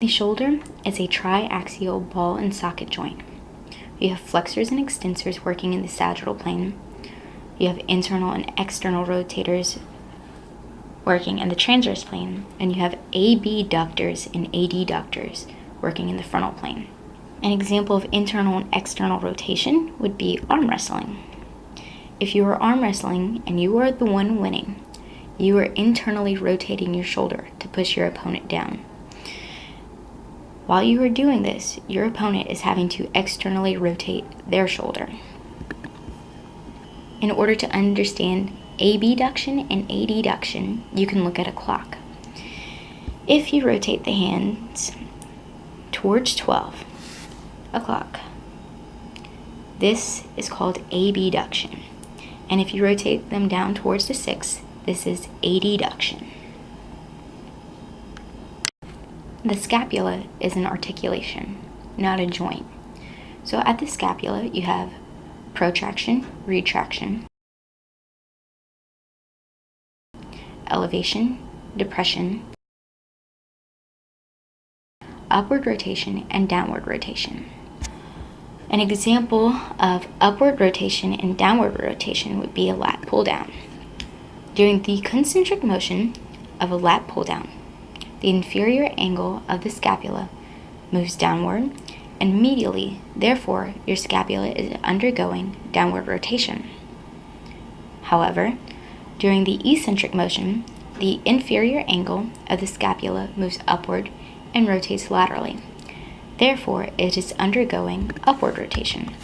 The shoulder is a triaxial ball and socket joint. You have flexors and extensors working in the sagittal plane. You have internal and external rotators working in the transverse plane, and you have abductors and adductors working in the frontal plane. An example of internal and external rotation would be arm wrestling. If you are arm wrestling and you are the one winning, you are internally rotating your shoulder to push your opponent down. While you are doing this, your opponent is having to externally rotate their shoulder. In order to understand abduction and adduction, you can look at a clock. If you rotate the hands towards 12 o'clock, this is called abduction. And if you rotate them down towards the 6, this is adduction. The scapula is an articulation, not a joint. So at the scapula, you have protraction, retraction, elevation, depression, upward rotation, and downward rotation. An example of upward rotation and downward rotation would be a lat pull down. During the concentric motion of a lat pull down, the inferior angle of the scapula moves downward and medially, therefore, your scapula is undergoing downward rotation. However, during the eccentric motion, the inferior angle of the scapula moves upward and rotates laterally. Therefore, it is undergoing upward rotation.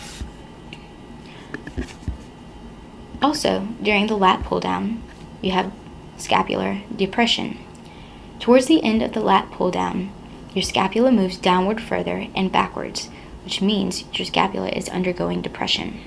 Also, during the lat pull down, you have scapular depression. Towards the end of the lat pull down, your scapula moves downward further and backwards, which means your scapula is undergoing depression.